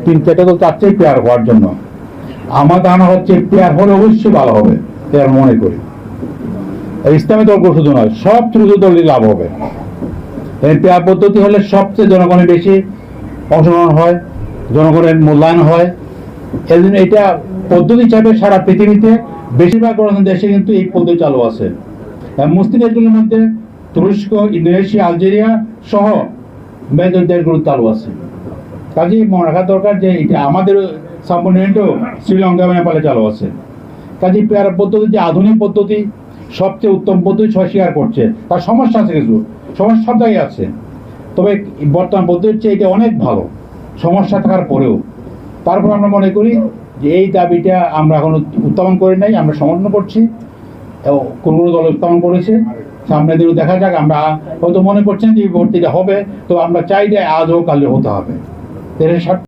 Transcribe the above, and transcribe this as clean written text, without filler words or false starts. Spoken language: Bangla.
3-4টা দল চাচ্ছে পেয়ার হওয়ার জন্য। আমার ধারণা হচ্ছে পেয়ার হলে অবশ্যই ভালো হবে, পেয়ার মনে করি। ইসলামী দলগুলো শুধু নয়, সব ছোট দলই লাভ হবে। এই পেয়ার পদ্ধতি হলে সবচেয়ে জনগণের বেশি অংশগ্রহণ হয়, জনগণের মূল্যায়ন হয়। এই জন্য এটা পদ্ধতি হিসাবে সারা পৃথিবীতে বেশিরভাগ দেশে কিন্তু এই পদ্ধতি চালু আছে। মুসলিম দেশগুলোর মধ্যে তুরস্ক, ইন্দোনেশিয়া, আলজেরিয়া সহ মেজর দেশগুলো চালু আছে। কাজেই মনে রাখা দরকার যে এটা আমাদের সাবকন্টিনেন্টেও শ্রীলঙ্কা, নেপালে চালু আছে। কাজেই পেয়ার পদ্ধতি যে আধুনিক পদ্ধতি, সবচেয়ে উত্তম পদ্ধতি সবাই স্বীকার করছে। তার সমস্যা আছে, কিছু সমস্যা সব জায়গায় আছে, তবে বর্তমান পদ্ধতির চেয়ে এটা অনেক ভালো, সমস্যা থাকার পরেও। তারপর আমরা মনে করি যে এই দাবিটা আমরা এখন উত্থাপন করি নাই, আমরা সমর্থন করছি, কোন দল উত্থাপন করেছে। সামনে দিকে দেখা যাক। আমরা হয়তো মনে করছেন যে ভর্তিটা হবে, তো আমরা চাই যে আজ হোক কালে হতে হবে।